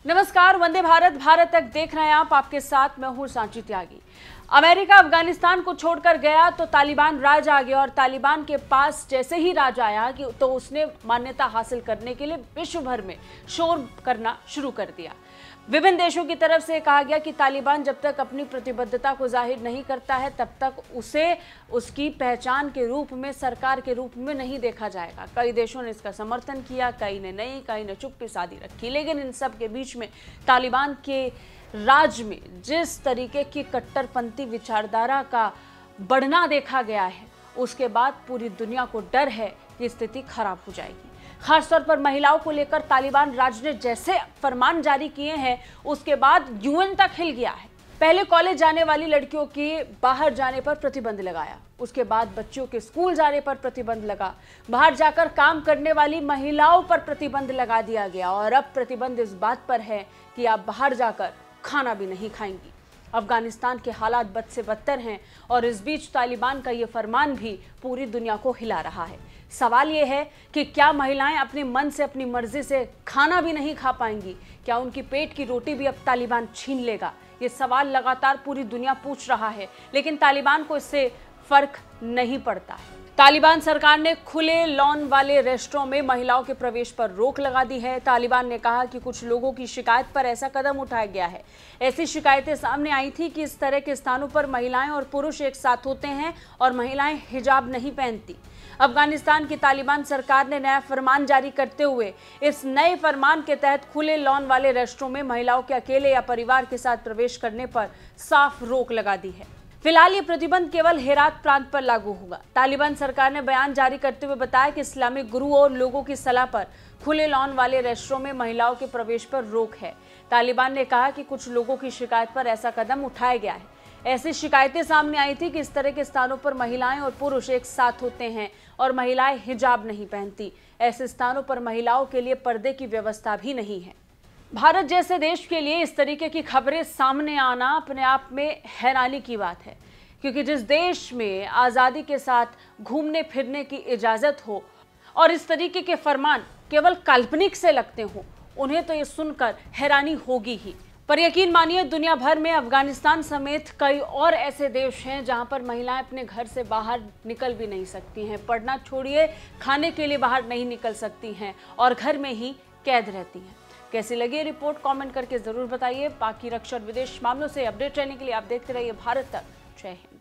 नमस्कार, वंदे भारत भारत तक देख रहे हैं आप। आपके साथ मैं हूं सांची त्यागी। अमेरिका अफगानिस्तान को छोड़कर गया तो तालिबान राज आ गया और तालिबान के पास जैसे ही राज आया कि तो उसने मान्यता हासिल करने के लिए विश्व भर में शोर करना शुरू कर दिया। विभिन्न देशों की तरफ से कहा गया कि तालिबान जब तक अपनी प्रतिबद्धता को जाहिर नहीं करता है तब तक उसे उसकी पहचान के रूप में, सरकार के रूप में नहीं देखा जाएगा। कई देशों ने इसका समर्थन किया, कई ने नहीं, कई ने चुप्पी साधी रखी। लेकिन इन सब के बीच में तालिबान के राज में जिस तरीके की कट्टरपंथी विचारधारा का बढ़ना देखा गया है, उसके बाद पूरी दुनिया को डर है कि स्थिति खराब हो जाएगी। खासतौर पर महिलाओं को लेकर तालिबान राज ने जैसे फरमान जारी किए हैं, उसके बाद यूएन तक हिल गया है। पहले कॉलेज जाने वाली लड़कियों के बाहर जाने पर प्रतिबंध लगाया, उसके बाद बच्चों के स्कूल जाने पर प्रतिबंध लगा, बाहर जाकर काम करने वाली महिलाओं पर प्रतिबंध लगा दिया गया और अब प्रतिबंध इस बात पर है कि आप बाहर जाकर खाना भी नहीं खाएंगी। अफगानिस्तान के हालात बद से बदतर हैं और इस बीच तालिबान का ये फरमान भी पूरी दुनिया को हिला रहा है। सवाल ये है कि क्या महिलाएं अपने मन से, अपनी मर्जी से खाना भी नहीं खा पाएंगी? क्या उनकी पेट की रोटी भी अब तालिबान छीन लेगा? ये सवाल लगातार पूरी दुनिया पूछ रहा है, लेकिन तालिबान को इससे फर्क नहीं पड़ता है। तालिबान सरकार ने खुले लॉन वाले रेस्टोरों में महिलाओं के प्रवेश पर रोक लगा दी है। तालिबान ने कहा कि कुछ लोगों की शिकायत पर ऐसा कदम उठाया गया है। ऐसी शिकायतें सामने आई थी कि इस तरह के स्थानों पर महिलाएं और पुरुष एक साथ होते हैं और महिलाएं हिजाब नहीं पहनती। अफगानिस्तान की तालिबान सरकार ने नया फरमान जारी करते हुए इस नए फरमान के तहत खुले लॉन वाले रेस्टोरों में महिलाओं के अकेले या परिवार के साथ प्रवेश करने पर साफ रोक लगा दी है। फिलहाल ये प्रतिबंध केवल हेरात प्रांत पर लागू होगा। तालिबान सरकार ने बयान जारी करते हुए बताया कि इस्लामिक गुरुओं और लोगों की सलाह पर खुले लॉन वाले रेस्टोरों में महिलाओं के प्रवेश पर रोक है। तालिबान ने कहा कि कुछ लोगों की शिकायत पर ऐसा कदम उठाया गया है। ऐसी शिकायतें सामने आई थी कि इस तरह के स्थानों पर महिलाएं और पुरुष एक साथ होते हैं और महिलाएं हिजाब नहीं पहनती। ऐसे स्थानों पर महिलाओं के लिए पर्दे की व्यवस्था भी नहीं है। भारत जैसे देश के लिए इस तरीके की खबरें सामने आना अपने आप में हैरानी की बात है, क्योंकि जिस देश में आज़ादी के साथ घूमने फिरने की इजाज़त हो और इस तरीके के फरमान केवल काल्पनिक से लगते हों, उन्हें तो ये सुनकर हैरानी होगी ही। पर यकीन मानिए, दुनिया भर में अफगानिस्तान समेत कई और ऐसे देश हैं जहां पर महिलाएं अपने घर से बाहर निकल भी नहीं सकती हैं। पढ़ना छोड़िए, खाने के लिए बाहर नहीं निकल सकती हैं और घर में ही कैद रहती हैं। कैसी लगी ये रिपोर्ट कमेंट करके जरूर बताइए। बाकी रक्षा और विदेश मामलों से अपडेट रहने के लिए आप देखते रहिए भारत तक। जय हिंद।